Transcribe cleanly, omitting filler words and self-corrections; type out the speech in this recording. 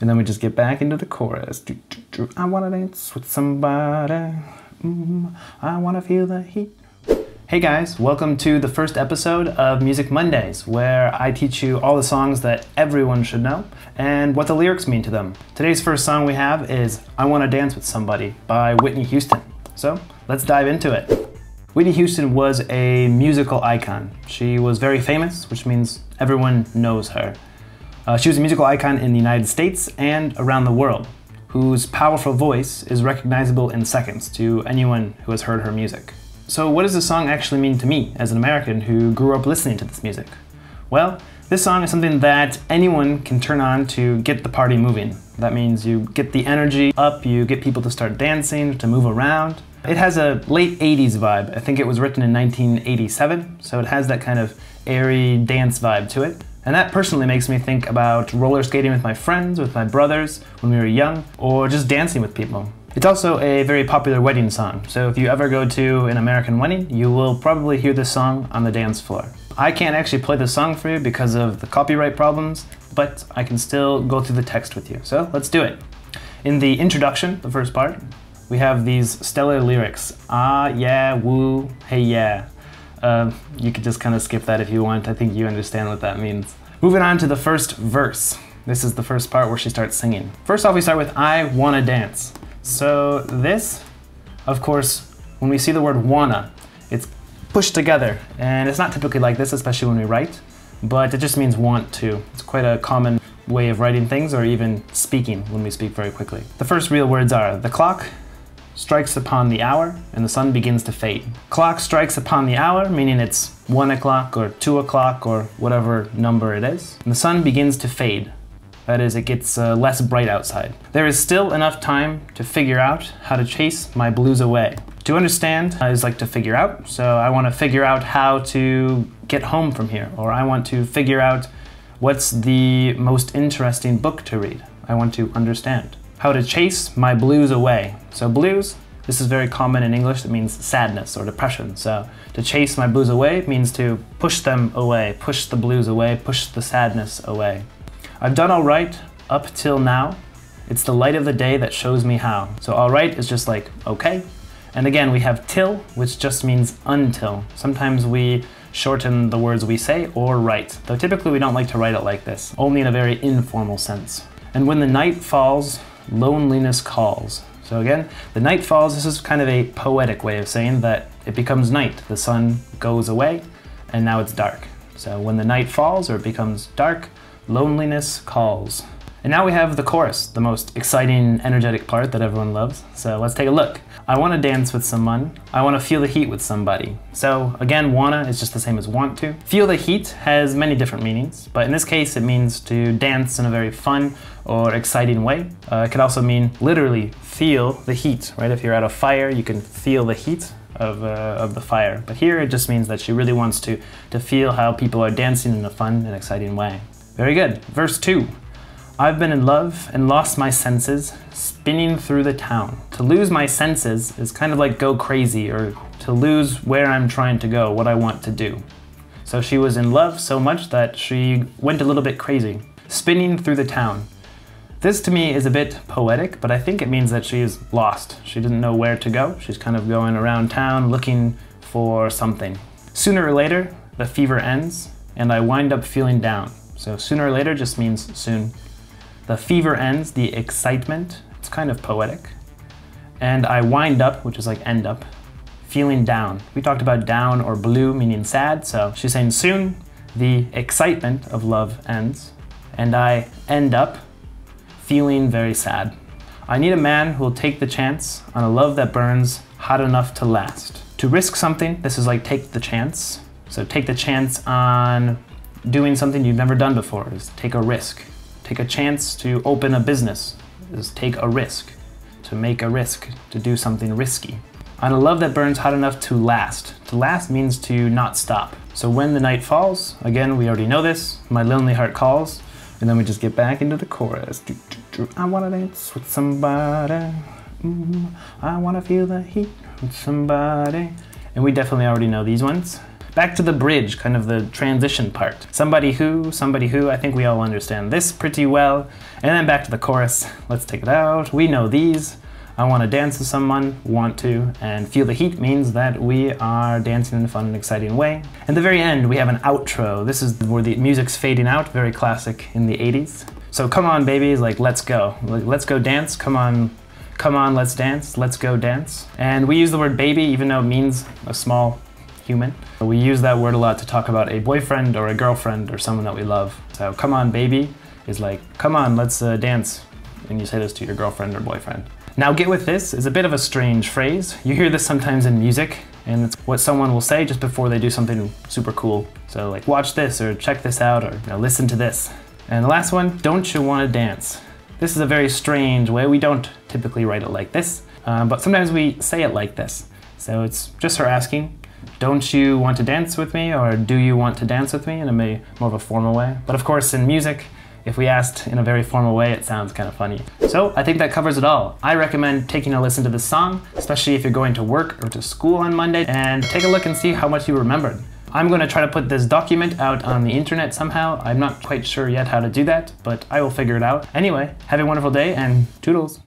And then we just get back into the chorus. I wanna dance with somebody. I wanna feel the heat. Hey guys, welcome to the first episode of Music Mondays, where I teach you all the songs that everyone should know and what the lyrics mean to them. Today's first song we have is I Wanna Dance with Somebody by Whitney Houston. So let's dive into it. Whitney Houston was a musical icon. She was very famous, which means everyone knows her. She was a musical icon in the United States and around the world, whose powerful voice is recognizable in seconds to anyone who has heard her music. So what does this song actually mean to me as an American who grew up listening to this music? Well, this song is something that anyone can turn on to get the party moving. That means you get the energy up, you get people to start dancing, to move around. It has a late 80s vibe. I think it was written in 1987, so it has that kind of airy dance vibe to it. And that personally makes me think about roller skating with my friends, with my brothers when we were young, or just dancing with people. It's also a very popular wedding song, so if you ever go to an American wedding, you will probably hear this song on the dance floor. I can't actually play the song for you because of the copyright problems, but I can still go through the text with you, so let's do it. In the introduction, the first part, we have these stellar lyrics. Ah, yeah, woo, hey, yeah. You could just kind of skip that if you want. I think you understand what that means. Moving on to the first verse. This is the first part where she starts singing. First off, we start with I wanna dance. So this, of course, when we see the word wanna, it's pushed together. And it's not typically like this, especially when we write, but it just means want to. It's quite a common way of writing things or even speaking when we speak very quickly. The first real words are the clock strikes upon the hour and the sun begins to fade. Clock strikes upon the hour, meaning it's 1 o'clock or 2 o'clock or whatever number it is. And the sun begins to fade. That is, it gets less bright outside. There is still enough time to figure out how to chase my blues away. To understand is like to figure out, so I want to figure out how to get home from here, or I want to figure out what's the most interesting book to read. I want to understand. How to chase my blues away. So blues, this is very common in English. It means sadness or depression. So to chase my blues away means to push them away, push the blues away, push the sadness away. I've done all right up till now. It's the light of the day that shows me how. So all right is just like okay. And again, we have till, which just means until. Sometimes we shorten the words we say or write, though typically we don't like to write it like this, only in a very informal sense. And when the night falls, loneliness calls. So again, the night falls, this is kind of a poetic way of saying that it becomes night. The sun goes away and now it's dark. So when the night falls or it becomes dark, loneliness calls. And now we have the chorus, the most exciting, energetic part that everyone loves. So let's take a look. I wanna dance with someone. I wanna feel the heat with somebody. So again, wanna is just the same as want to. Feel the heat has many different meanings, but in this case, it means to dance in a very fun or exciting way. It could also mean literally feel the heat, right? If you're at a fire, you can feel the heat of the fire. But here it just means that she really wants to feel how people are dancing in a fun and exciting way. Very good. Verse 2. I've been in love and lost my senses, spinning through the town. To lose my senses is kind of like go crazy or to lose where I'm trying to go, what I want to do. So she was in love so much that she went a little bit crazy. Spinning through the town. This to me is a bit poetic, but I think it means that she is lost. She didn't know where to go. She's kind of going around town looking for something. Sooner or later, the fever ends and I wind up feeling down. So sooner or later just means soon. The fever ends, the excitement, it's kind of poetic. And I wind up, which is like end up, feeling down. We talked about down or blue meaning sad, so she's saying soon the excitement of love ends and I end up feeling very sad. I need a man who will take the chance on a love that burns hot enough to last. To risk something, this is like take the chance. So take the chance on doing something you've never done before is take a risk. Take a chance to open a business is take a risk. To make a risk, to do something risky. On a love that burns hot enough to last. To last means to not stop. So when the night falls, again, we already know this, my lonely heart calls, and then we just get back into the chorus. I wanna dance with somebody. I wanna feel the heat with somebody. And we definitely already know these ones. Back to the bridge, kind of the transition part. Somebody who, I think we all understand this pretty well. And then back to the chorus. Let's take it out. We know these. I want to dance with someone, want to, and feel the heat means that we are dancing in a fun and exciting way. At the very end, we have an outro. This is where the music's fading out, very classic in the 80s. So come on, baby, is like, let's go. Let's go dance, come on, let's dance, let's go dance. And we use the word baby, even though it means a small human. We use that word a lot to talk about a boyfriend or a girlfriend or someone that we love. So come on, baby, is like, come on, let's dance. And you say this to your girlfriend or boyfriend. Now get with this is a bit of a strange phrase. You hear this sometimes in music, and it's what someone will say just before they do something super cool. So like, watch this, or check this out, or listen to this. And the last one, don't you want to dance? This is a very strange way. We don't typically write it like this, but sometimes we say it like this. So it's just her asking, don't you want to dance with me, or do you want to dance with me, in a more of a formal way. But of course in music, if we asked in a very formal way, it sounds kind of funny. So I think that covers it all. I recommend taking a listen to this song, especially if you're going to work or to school on Monday, and take a look and see how much you remembered. I'm going to try to put this document out on the internet somehow. I'm not quite sure yet how to do that, but I will figure it out. Anyway, have a wonderful day and toodles.